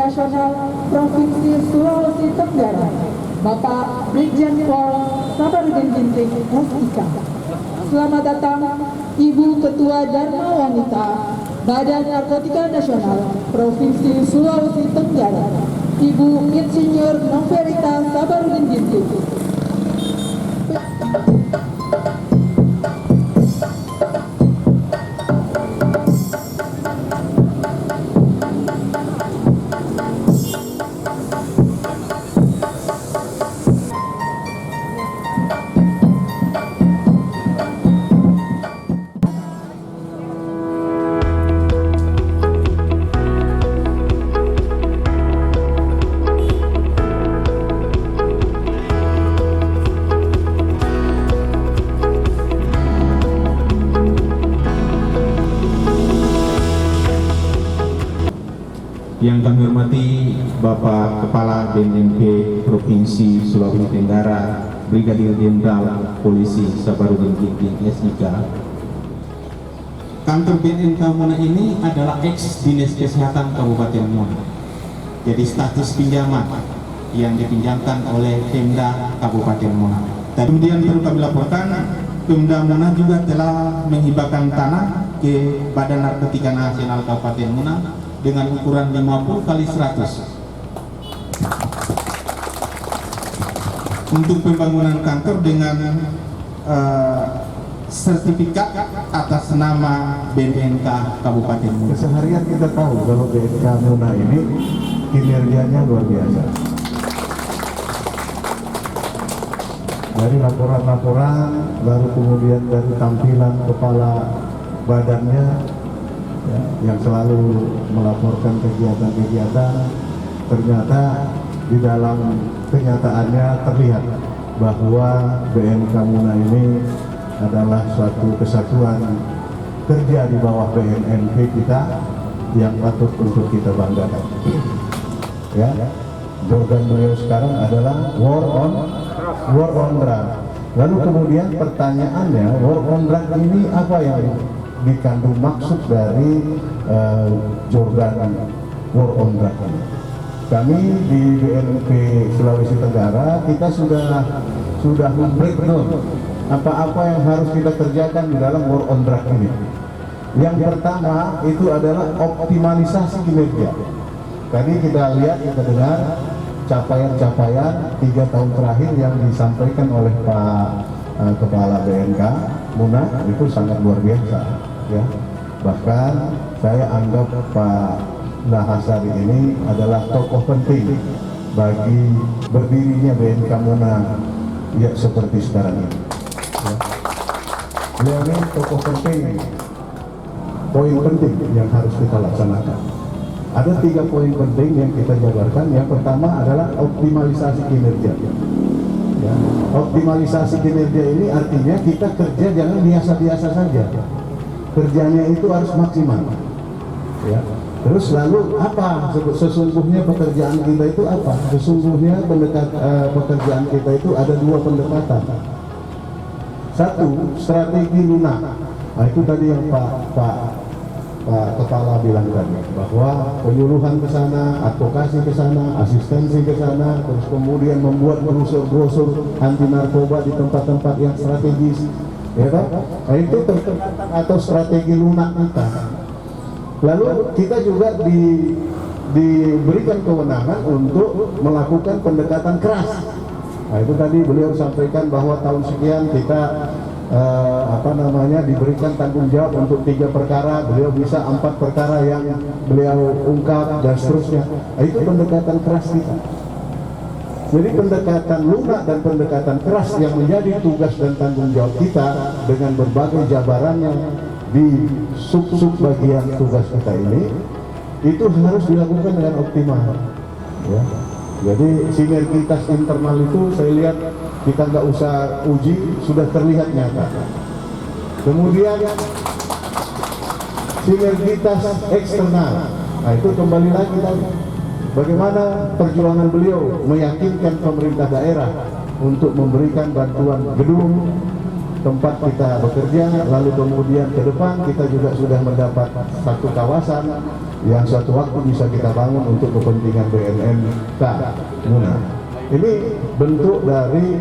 Nasional Provinsi Sulawesi Tenggara, Bapak Brigjen Pol Sabarudin Ginting, SIK. Selamat datang Ibu Ketua Dharma Wanita Badan Narkotika Nasional Provinsi Sulawesi Tenggara, Ibu Insinyur Noverita Sabarudin Ginting. Yang kami hormati Bapak Kepala BNNP Provinsi Sulawesi Tenggara, Brigadir Jenderal Polisi Sabarudin Ginting, SIK. Kantor BNNK Muna ini adalah ex Dinas Kesehatan Kabupaten Muna. Jadi status pinjaman yang dipinjamkan oleh Pemda Kabupaten Muna. Dan kemudian perlu kami laporkan, Pemda Muna juga telah menghibahkan tanah ke Badan Narkotika Nasional Kabupaten Muna dengan ukuran 50 kali 100 untuk pembangunan kantor dengan sertifikat atas nama BNNK Kabupaten Muna. Keseharian kita tahu kalau BNNK Muna ini kinerjanya luar biasa. Dari laporan-laporan, lalu kemudian dari tampilan kepala badannya, ya, yang selalu melaporkan kegiatan-kegiatan, ternyata di dalam kenyataannya terlihat bahwa BNNK Muna ini adalah suatu kesatuan kerja di bawah BNNP kita yang patut untuk kita banggakan. Ya, slogan beliau sekarang adalah war on drug. Lalu kemudian pertanyaannya, war on drug ini apa yang dikandung maksud dari slogan war on drug ini? Kami di BNNP Sulawesi Tenggara kita sudah breakdown apa-apa yang harus kita kerjakan di dalam war on drug ini. Yang pertama itu adalah optimalisasi kinerja. Tadi kita lihat, kita dengar capaian-capaian 3 tahun terakhir yang disampaikan oleh Pak Kepala BNNK Muna itu sangat luar biasa, ya. Bahkan saya anggap Pak Nahasari ini adalah tokoh penting bagi berdirinya BNNK Muna ya seperti sekarang ini. Ya. Beliau ini tokoh penting, poin penting yang harus kita laksanakan. Ada 3 poin penting yang kita jabarkan. Yang pertama adalah optimalisasi kinerja. Ya. Optimalisasi kinerja ini artinya kita kerja jangan biasa-biasa saja. Kerjanya itu harus maksimal. Ya. Terus lalu apa sesungguhnya pekerjaan kita itu apa? Sesungguhnya pekerjaan kita itu ada 2 pendekatan. Satu, strategi lunak. Nah, itu tadi yang Pak Kepala bilang tadi, bahwa penyuluhan ke sana, advokasi ke sana, asistensi ke sana, terus kemudian membuat brosur-brosur anti narkoba di tempat-tempat yang strategis, ya kan? Nah, itu pendekatan atau strategi lunak kita. Lalu kita juga diberikan kewenangan untuk melakukan pendekatan keras. Nah, itu tadi beliau sampaikan bahwa tahun sekian kita diberikan tanggung jawab untuk 3 perkara, beliau bisa 4 perkara yang beliau ungkap dan seterusnya. Nah, itu pendekatan keras kita. Jadi pendekatan lunak dan pendekatan keras yang menjadi tugas dan tanggung jawab kita dengan berbagai jabarannya di sub-sub bagian tugas kita ini, itu harus dilakukan dengan optimal. Ya. Jadi sinergitas internal itu saya lihat kita nggak usah uji, sudah terlihat nyata. Kemudian sinergitas eksternal, nah itu kembali lagi bagaimana perjuangan beliau meyakinkan pemerintah daerah untuk memberikan bantuan gedung tempat kita bekerja, lalu kemudian ke depan kita juga sudah mendapat satu kawasan yang suatu waktu bisa kita bangun untuk kepentingan BNNK Muna. Ini bentuk dari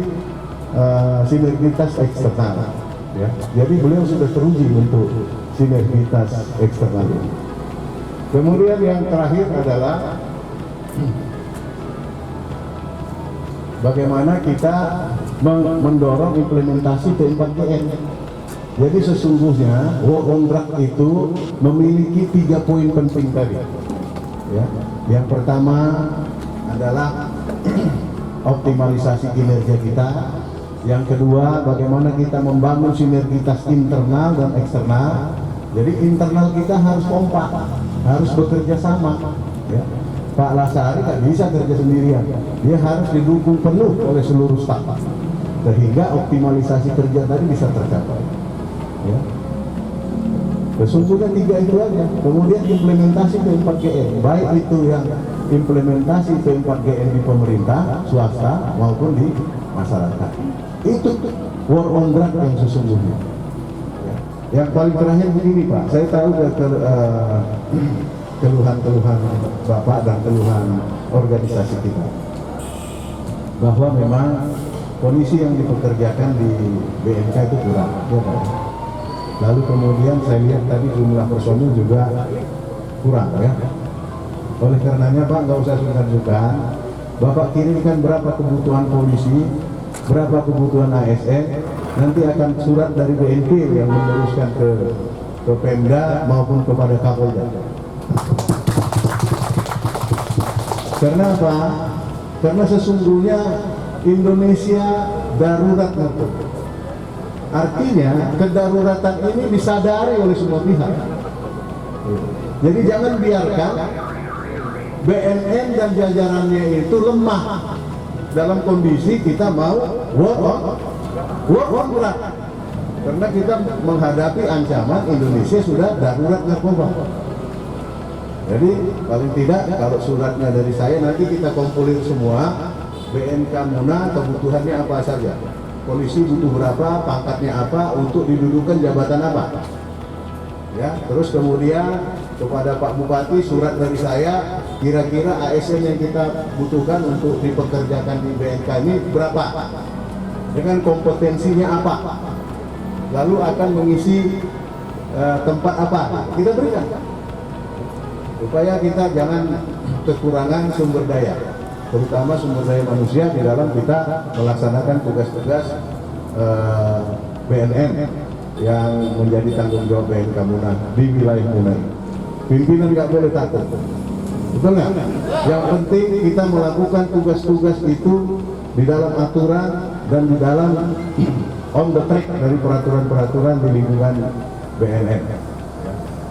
sinergitas eksternal, ya. Jadi beliau sudah teruji untuk sinergitas eksternal ini. Kemudian yang terakhir adalah bagaimana kita mendorong implementasi P4GN. Jadi sesungguhnya World on Drug itu memiliki 3 poin penting tadi. Ya. Yang pertama adalah optimalisasi kinerja kita. Yang kedua, bagaimana kita membangun sinergitas internal dan eksternal. Jadi internal kita harus kompak, harus bekerja sama. Ya. Pak Lasari tak bisa kerja sendirian, dia harus didukung penuh oleh seluruh staf, sehingga optimalisasi kerja tadi bisa tercapai. Ya. Sesungguhnya 3 itu aja. Kemudian implementasi P4GN, baik itu yang implementasi P4GN di pemerintah, swasta maupun di masyarakat. Itu war on drug yang sesungguhnya. Ya. Yang paling terakhir begini Pak, saya tahu keluhan-keluhan Bapak dan keluhan organisasi kita, bahwa memang kondisi yang dipekerjakan di BNK itu kurang. Ya, lalu kemudian saya lihat tadi jumlah personil juga kurang, ya. Oleh karenanya Pak, nggak usah sungkan-sungkan, Bapak kirimkan berapa kebutuhan polisi, berapa kebutuhan ASN, nanti akan surat dari BNP yang meneruskan ke Pemda maupun kepada Kapolda. Karena apa? Karena sesungguhnya Indonesia darurat narkoba. Artinya kedaruratan ini disadari oleh semua pihak. Jadi jangan biarkan BNN dan jajarannya itu lemah dalam kondisi kita mau war on drug. Karena kita menghadapi ancaman Indonesia sudah darurat narkoba. Jadi paling tidak kalau suratnya dari saya nanti kita kumpulir semua, BNK Muna kebutuhannya apa saja. Polisi butuh berapa, pangkatnya apa, untuk didudukan jabatan apa. Ya, terus kemudian kepada Pak Bupati surat dari saya, kira-kira ASN yang kita butuhkan untuk dipekerjakan di BNK ini berapa, dengan kompetensinya apa, lalu akan mengisi tempat apa, kita berikan, supaya kita jangan kekurangan sumber daya, terutama sumber daya manusia di dalam kita melaksanakan tugas-tugas BNN yang menjadi tanggung jawab BNK Muna di wilayah Muna. Pimpinan nggak boleh takut, betul nggak? Yang penting kita melakukan tugas-tugas itu di dalam aturan dan di dalam on the track dari peraturan-peraturan di lingkungan BNN.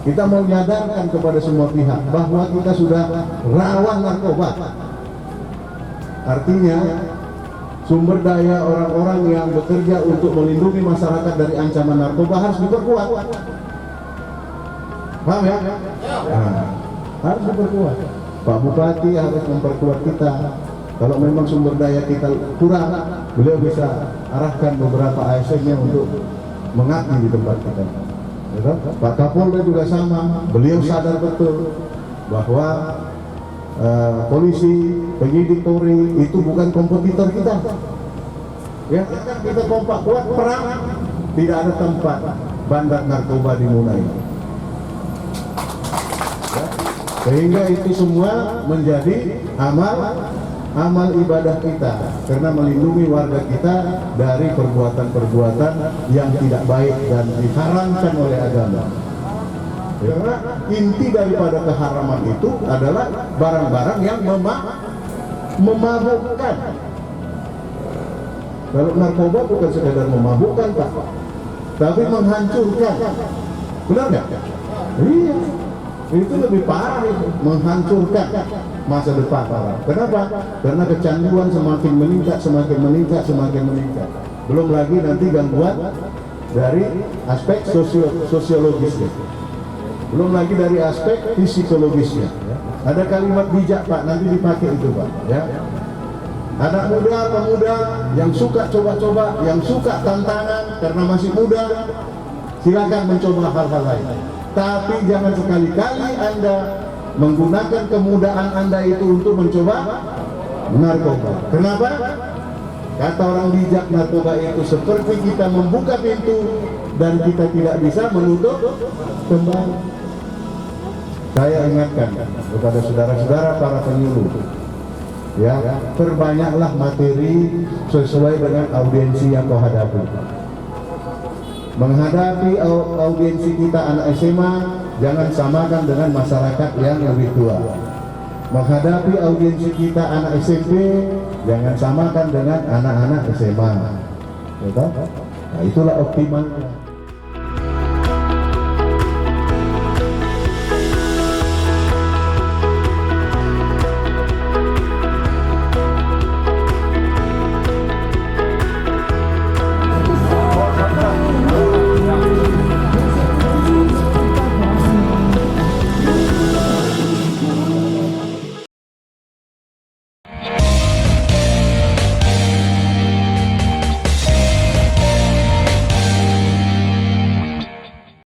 Kita mau menyadarkan kepada semua pihak bahwa kita sudah rawan narkoba. Artinya sumber daya orang-orang yang bekerja untuk melindungi masyarakat dari ancaman narkoba harus diperkuat. Paham ya? Nah, harus diperkuat. Pak Bupati harus memperkuat kita. Kalau memang sumber daya kita kurang, beliau bisa arahkan beberapa ASN-nya untuk mengabdi di tempat kita. Pak Kapolda juga sama. Beliau sadar betul bahwa polisi, penyidik Polri itu bukan kompetitor kita. Ya, kita kompak kuat perang, tidak ada tempat bandar narkoba dimulai. Ya, sehingga itu semua menjadi amal ibadah kita, karena melindungi warga kita dari perbuatan-perbuatan yang tidak baik dan diharamkan oleh agama. Karena inti daripada keharaman itu adalah barang-barang yang memabukkan. Kalau narkoba bukan sekadar memabukkan Pak, tapi menghancurkan. Benar nggak? Iya, itu lebih parah, itu menghancurkan masa depan orang. Kenapa? Karena kecanduan semakin meningkat, semakin meningkat, semakin meningkat. Belum lagi nanti gangguan dari aspek sosiologisnya. Belum lagi dari aspek psikologisnya. Ada kalimat bijak Pak, nanti dipakai itu Pak. Ya. Anak muda, pemuda yang suka coba-coba, yang suka tantangan karena masih muda, silakan mencoba hal-hal lain. Tapi jangan sekali-kali Anda menggunakan kemudahan Anda itu untuk mencoba narkoba. Kenapa? Kata orang bijak, narkoba itu seperti kita membuka pintu dan kita tidak bisa menutup kembali. Saya ingatkan kepada saudara-saudara para penyuluh, ya, perbanyaklah materi sesuai dengan audiensi yang kau hadapi. Menghadapi audiensi kita anak SMA, jangan samakan dengan masyarakat yang lebih tua. Menghadapi audiensi kita anak SMP, jangan samakan dengan anak-anak SMA. Betul? Nah, itulah optimalnya.